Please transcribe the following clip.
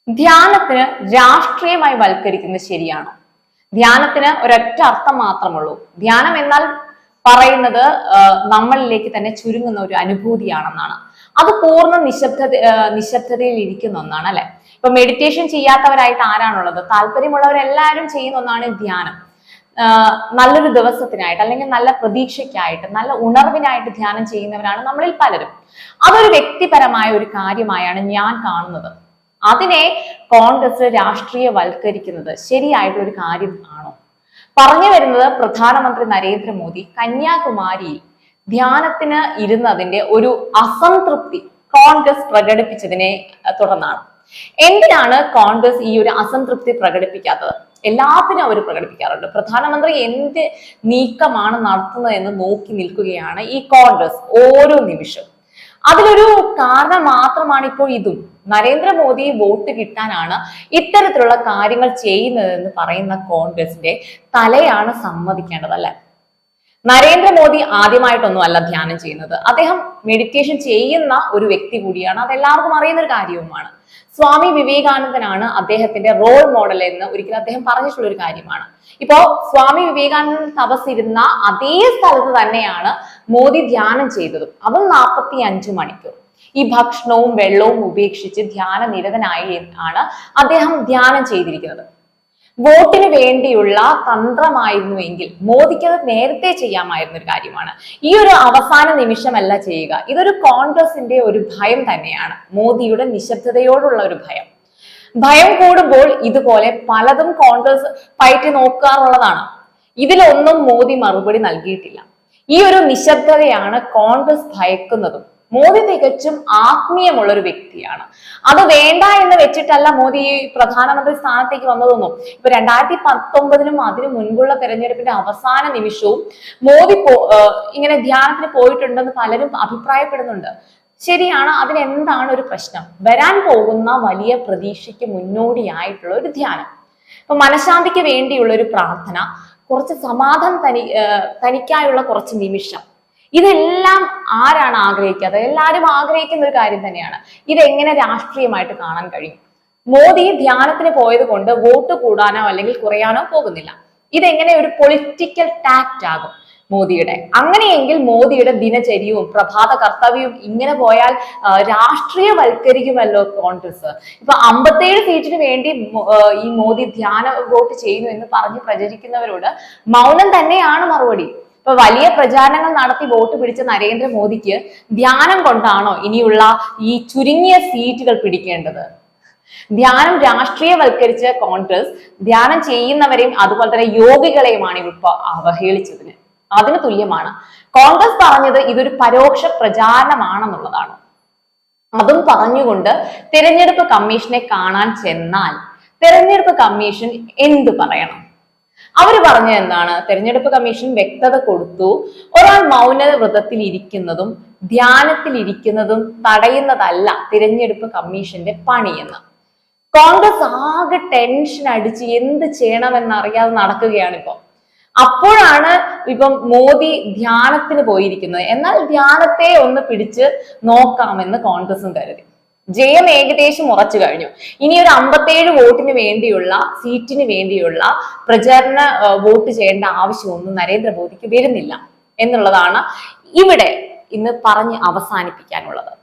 ധ്യാനത്തിന് രാഷ്ട്രീയമായി വൽക്കരിക്കുന്നത് ശരിയാണോ? ധ്യാനത്തിന് ഒരൊറ്റ അർത്ഥം മാത്രമുള്ളൂ. ധ്യാനം എന്നാൽ പറയുന്നത് നമ്മളിലേക്ക് തന്നെ ചുരുങ്ങുന്ന ഒരു അനുഭൂതിയാണെന്നാണ്. അത് പൂർണ്ണ നിശബ്ദതയിൽ ഇരിക്കുന്ന ഒന്നാണ്, അല്ലെ? ഇപ്പൊ മെഡിറ്റേഷൻ ചെയ്യാത്തവരായിട്ട് ആരാണുള്ളത്? താല്പര്യമുള്ളവരെല്ലാവരും ചെയ്യുന്ന ഒന്നാണ് ധ്യാനം. നല്ലൊരു ദിവസത്തിനായിട്ട് അല്ലെങ്കിൽ നല്ല പ്രതീക്ഷയ്ക്കായിട്ട് നല്ല ഉണർവിനായിട്ട് ധ്യാനം ചെയ്യുന്നവരാണ് നമ്മളിൽ പലരും. അതൊരു വ്യക്തിപരമായ ഒരു കാര്യമായാണ് ഞാൻ കാണുന്നത്. അതിനെ കോൺഗ്രസ് രാഷ്ട്രീയവൽക്കരിക്കുന്നത് ശരിയായിട്ടുള്ള ഒരു കാര്യം ആണോ? പറഞ്ഞു വരുന്നത് പ്രധാനമന്ത്രി നരേന്ദ്രമോദി കന്യാകുമാരിയിൽ ധ്യാനത്തിന് ഇരുന്നതിന്റെ ഒരു അസംതൃപ്തി കോൺഗ്രസ് പ്രകടിപ്പിച്ചതിനെ തുടർന്നാണ്. എന്തിനാണ് കോൺഗ്രസ് ഈ ഒരു അസംതൃപ്തി പ്രകടിപ്പിക്കാത്തത്? എല്ലാത്തിനും അവർ പ്രകടിപ്പിക്കാറുണ്ട്. പ്രധാനമന്ത്രി എന്ത് നീക്കമാണ് നടത്തുന്നത് എന്ന് നോക്കി നിൽക്കുകയാണ് ഈ കോൺഗ്രസ് ഓരോ നിമിഷവും. അതിലൊരു കാരണം മാത്രമാണ് ഇപ്പോൾ ഇതും. നരേന്ദ്രമോദി വോട്ട് കിട്ടാനാണ് ഇത്തരത്തിലുള്ള കാര്യങ്ങൾ ചെയ്യുന്നതെന്ന് പറയുന്ന കോൺഗ്രസിന്റെ തലയാണ് സമ്മതിക്കേണ്ടത്, അല്ലെ? നരേന്ദ്രമോദി ആദ്യമായിട്ടൊന്നും അല്ല ധ്യാനം ചെയ്യുന്നത്. അദ്ദേഹം മെഡിറ്റേഷൻ ചെയ്യുന്ന ഒരു വ്യക്തി കൂടിയാണ്. അതെല്ലാവർക്കും അറിയുന്ന ഒരു കാര്യവുമാണ്. സ്വാമി വിവേകാനന്ദനാണ് അദ്ദേഹത്തിന്റെ റോൾ മോഡൽ എന്ന് ഒരിക്കലും അദ്ദേഹം പറഞ്ഞിട്ടുള്ള ഒരു കാര്യമാണ്. ഇപ്പോ സ്വാമി വിവേകാനന്ദൻ തപസ്സിരുന്ന അതേ സ്ഥലത്ത് തന്നെയാണ് മോദി ധ്യാനം ചെയ്തതും. അതും 45 മണിക്കൂർ. ഈ ഭക്ഷണവും വെള്ളവും ഉപേക്ഷിച്ച് ധ്യാന നിരതനായി ആണ് അദ്ദേഹം ധ്യാനം ചെയ്തിരിക്കുന്നത്. വോട്ടിന് വേണ്ടിയുള്ള തന്ത്രമായിരുന്നുവെങ്കിൽ മോദിക്ക് അത് നേരത്തെ ചെയ്യാമായിരുന്ന ഒരു കാര്യമാണ്. ഈ ഒരു അവസാന നിമിഷമല്ല ചെയ്യുക. ഇതൊരു കോൺഗ്രസിന്റെ ഒരു ഭയം തന്നെയാണ്, മോദിയുടെ നിശബ്ദതയോടുള്ള ഒരു ഭയം. ഭയം കൂടുമ്പോൾ ഇതുപോലെ പലതും കോൺഗ്രസ് പയറ്റി നോക്കാറുള്ളതാണ്. ഇതിലൊന്നും മോദി മറുപടി നൽകിയിട്ടില്ല. ഈ ഒരു നിശബ്ദതയാണ് കോൺഗ്രസ് ഭയക്കുന്നതും. മോദി തികച്ചും ആത്മീയമുള്ള ഒരു വ്യക്തിയാണ്. അത് വേണ്ട എന്ന് വെച്ചിട്ടല്ല മോദി പ്രധാനമന്ത്രി സ്ഥാനത്തേക്ക് വന്നതൊന്നും. ഇപ്പൊ 2019 അതിനു മുൻപുള്ള തെരഞ്ഞെടുപ്പിന്റെ അവസാന നിമിഷവും മോദി ഇങ്ങനെ ധ്യാനത്തിന് പോയിട്ടുണ്ടെന്ന് പലരും അഭിപ്രായപ്പെടുന്നുണ്ട്. ശരിയാണ്, അതിനെന്താണ് ഒരു പ്രശ്നം? വരാൻ പോകുന്ന വലിയ പ്രതീക്ഷയ്ക്ക് മുന്നോടിയായിട്ടുള്ള ഒരു ധ്യാനം, ഇപ്പൊ മനഃശാന്തിക്ക് വേണ്ടിയുള്ള ഒരു പ്രാർത്ഥന, കുറച്ച് സമാധാനം തനിക്കായുള്ള കുറച്ച് നിമിഷം, ഇതെല്ലാം ആരാണ് ആഗ്രഹിക്കാത്തത്? എല്ലാവരും ആഗ്രഹിക്കുന്ന ഒരു കാര്യം തന്നെയാണ്. ഇതെങ്ങനെ രാഷ്ട്രീയമായിട്ട് കാണാൻ കഴിയും? മോദി ധ്യാനത്തിന് പോയത് കൊണ്ട് വോട്ട് കൂടാനോ അല്ലെങ്കിൽ കുറയാനോ പോകുന്നില്ല. ഇതെങ്ങനെ ഒരു പൊളിറ്റിക്കൽ ടാക്ട് ആകും മോദിയുടെ? അങ്ങനെയെങ്കിൽ മോദിയുടെ ദിനചര്യവും പ്രഭാത കർത്തവ്യവും ഇങ്ങനെ പോയാൽ രാഷ്ട്രീയവൽക്കരിക്കുമല്ലോ കോൺഗ്രസ്. ഇപ്പൊ 57 സീറ്റിന് വേണ്ടി ഈ മോദി ധ്യാന വോട്ട് ചെയ്യുന്നു എന്ന് പറഞ്ഞ് പ്രചരിക്കുന്നവരോട് മൗനം തന്നെയാണ് മറുപടി. ഇപ്പൊ വലിയ പ്രചാരണങ്ങൾ നടത്തി വോട്ട് പിടിച്ച നരേന്ദ്രമോദിക്ക് ധ്യാനം കൊണ്ടാണോ ഇനിയുള്ള ഈ ചുരുങ്ങിയ സീറ്റുകൾ പിടിക്കേണ്ടത്? ധ്യാനം രാഷ്ട്രീയവൽക്കരിച്ച കോൺഗ്രസ് ധ്യാനം ചെയ്യുന്നവരെയും അതുപോലെ തന്നെ യോഗികളെയുമാണ് ഇപ്പൊ അവഹേളിച്ചതിന് അതിന് തുല്യമാണ്. കോൺഗ്രസ് പറഞ്ഞത് ഇതൊരു പരോക്ഷ പ്രചാരണമാണെന്നുള്ളതാണ്. അതും പറഞ്ഞുകൊണ്ട് തെരഞ്ഞെടുപ്പ് കമ്മീഷനെ കാണാൻ ചെന്നാൽ തെരഞ്ഞെടുപ്പ് കമ്മീഷൻ എന്ത് പറയണം? അവർ പറഞ്ഞത് എന്താണ്? തെരഞ്ഞെടുപ്പ് കമ്മീഷൻ വ്യക്തത കൊടുത്തു, ഒരാൾ മൗന വ്രതത്തിൽ ഇരിക്കുന്നതും ധ്യാനത്തിൽ ഇരിക്കുന്നതും തടയുന്നതല്ല തിരഞ്ഞെടുപ്പ് കമ്മീഷന്റെ പണിയെന്ന്. കോൺഗ്രസ് ആകെ ടെൻഷൻ അടിച്ച് എന്ത് ചെയ്യണമെന്നറിയാതെ നടക്കുകയാണ് ഇപ്പൊ. അപ്പോഴാണ് ഇപ്പം മോദി ധ്യാനത്തിന് പോയിരിക്കുന്നത്. എന്നാൽ ധ്യാനത്തെ ഒന്ന് പിടിച്ച് നോക്കാമെന്ന് കോൺഗ്രസും കരുതി. ജയം ഏകദേശം ഉറച്ചു കഴിഞ്ഞു. ഇനി ഒരു 57 വോട്ടിന് വേണ്ടിയുള്ള സീറ്റിന് വേണ്ടിയുള്ള പ്രചാരണ വോട്ട് ചെയ്യേണ്ട ആവശ്യമൊന്നും നരേന്ദ്രമോദിക്ക് വരുന്നില്ല എന്നുള്ളതാണ് ഇവിടെ ഇന്ന് പറഞ്ഞ് അവസാനിപ്പിക്കാനുള്ളത്.